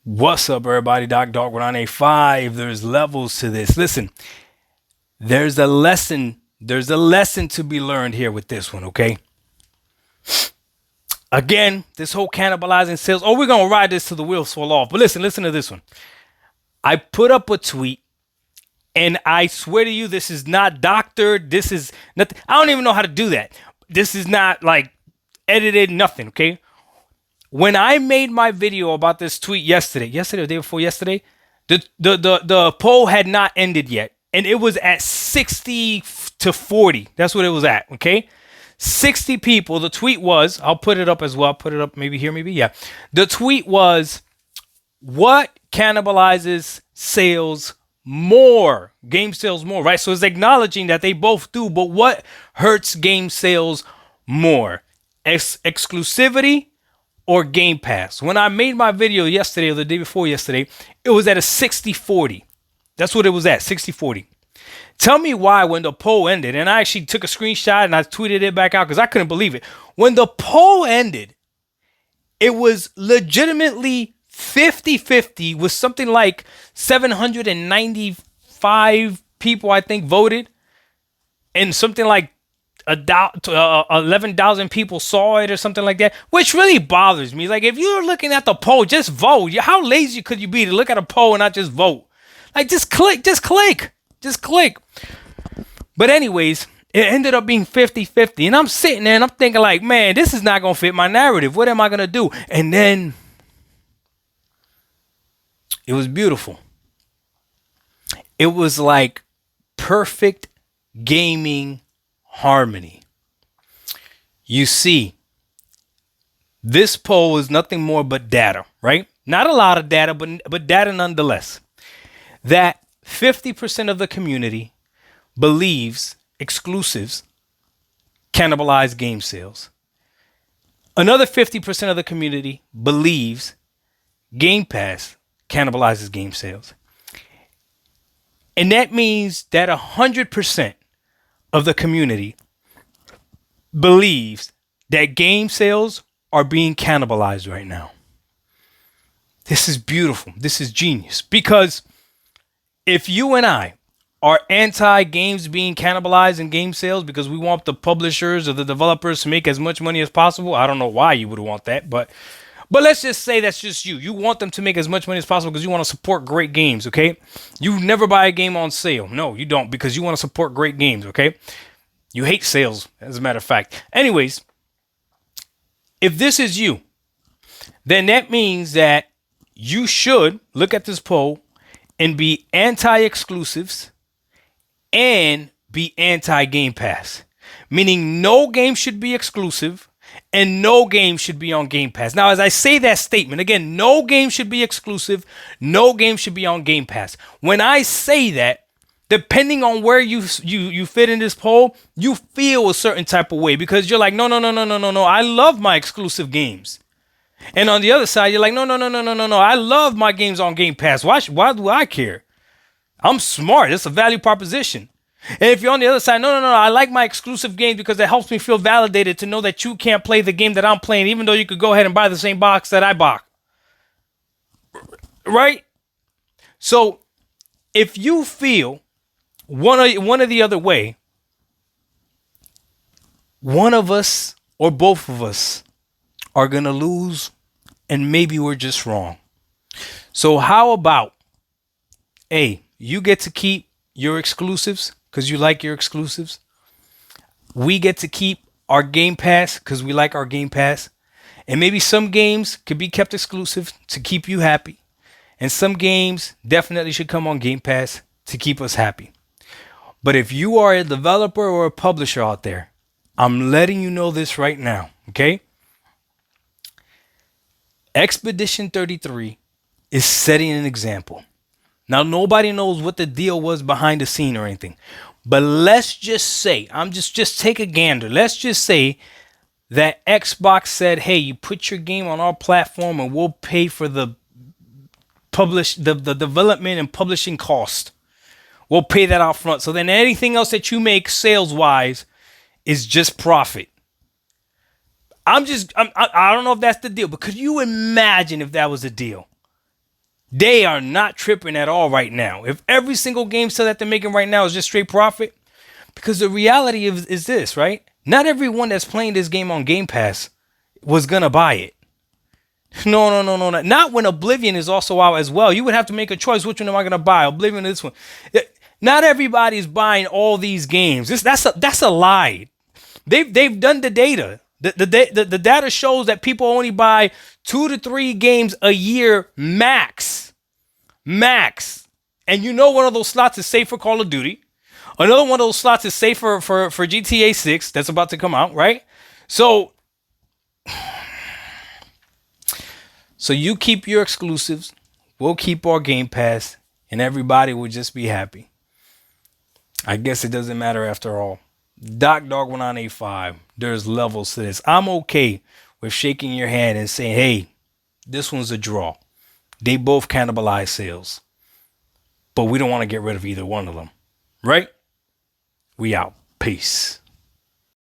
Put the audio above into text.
What's up, everybody? Doc Dog 1985. There's levels to this. Listen, there's a lesson. There's a lesson to be learned here with this one, okay? Again, this whole cannibalizing sales. Oh, we're gonna ride this till the wheels fall off. But listen to this one. I put up a tweet, and I swear to you, this is not doctored. This is nothing. I don't even know how to do that. This is not like edited, nothing, okay? When I made my video about this tweet yesterday or the day before yesterday, the poll had not ended yet. And it was at 60 to 40. That's what it was at. Okay. 60 people. The tweet was, I'll put it up as well. Put it up maybe here, maybe. Yeah. The tweet was, what cannibalizes sales more? Game sales more, right? So it's acknowledging that they both do, but what hurts game sales more? Exclusivity or Game Pass? When I made my video yesterday or the day before yesterday, it was at a 60-40. That's what it was at, 60-40. Tell me why when the poll ended, and I actually took a screenshot and I tweeted it back out because I couldn't believe it. When the poll ended, it was legitimately 50-50 with something like 795 people, I think, voted. And something like 11,000 people saw it or something like that, which really bothers me. Like, if you're looking at the poll, just vote. How lazy could you be to look at a poll and not just vote? Like, just click. But anyways, it ended up being 50-50. And I'm sitting there and I'm thinking like, man, this is not going to fit my narrative. What am I going to do? And then it was beautiful. It was like perfect gaming harmony. You see, this poll is nothing more but data, right? Not a lot of data, but data nonetheless. That 50% of the community believes exclusives cannibalize game sales. Another 50% of the community believes Game Pass cannibalizes game sales. And that means that 100% of the community believes that game sales are being cannibalized right now. This is beautiful. This is genius. Because if you and I are anti-games being cannibalized in game sales because we want the publishers or the developers to make as much money as possible, I don't know why you would want that, but let's just say that's just you. You want them to make as much money as possible because you want to support great games, okay? You never buy a game on sale. No, you don't, because you want to support great games, okay? You hate sales, as a matter of fact. Anyways, if this is you, then that means that you should look at this poll and be anti-exclusives and be anti-Game Pass. Meaning no game should be exclusive and no game should be on Game Pass. Now, as I say that statement, again, no game should be exclusive, no game should be on Game Pass. When I say that, depending on where you fit in this poll, you feel a certain type of way because you're like, no. I love my exclusive games. And on the other side, you're like, no. I love my games on Game Pass. Why do I care? I'm smart. It's a value proposition. And if you're on the other side, no, I like my exclusive games because it helps me feel validated to know that you can't play the game that I'm playing, even though you could go ahead and buy the same box that I bought. Right? So if you feel one or the other way, one of us or both of us are going to lose, and maybe we're just wrong. So how about, A, you get to keep your exclusives because you like your exclusives. We get to keep our Game Pass because we like our Game Pass. And maybe some games could be kept exclusive to keep you happy. And some games definitely should come on Game Pass to keep us happy. But if you are a developer or a publisher out there, I'm letting you know this right now, okay? Expedition 33 is setting an example. Now, nobody knows what the deal was behind the scene or anything. But let's just say, just take a gander. Let's just say that Xbox said, hey, you put your game on our platform and we'll pay for the development and publishing cost. We'll pay that out front. So then anything else that you make sales-wise is just profit. I don't know if that's the deal, but could you imagine if that was the deal? They are not tripping at all right now. If every single game sale that they're making right now is just straight profit, because the reality is this, right? Not everyone that's playing this game on Game Pass was gonna buy it. No, no, no, no, no. Not when Oblivion is also out as well. You would have to make a choice. Which one am I gonna buy? Oblivion or this one? Not everybody's buying all these games. That's a lie. They've done the data. The data shows that people only buy 2 to 3 games a year max. Max. And you know one of those slots is safe for Call of Duty. Another one of those slots is safe for GTA 6 that's about to come out, right? So you keep your exclusives, we'll keep our Game Pass, and everybody will just be happy. I guess it doesn't matter after all. Doc Dog 1985, there's levels to this. I'm okay with shaking your hand and saying, hey, this one's a draw. They both cannibalize sales. But we don't want to get rid of either one of them. Right? We out. Peace.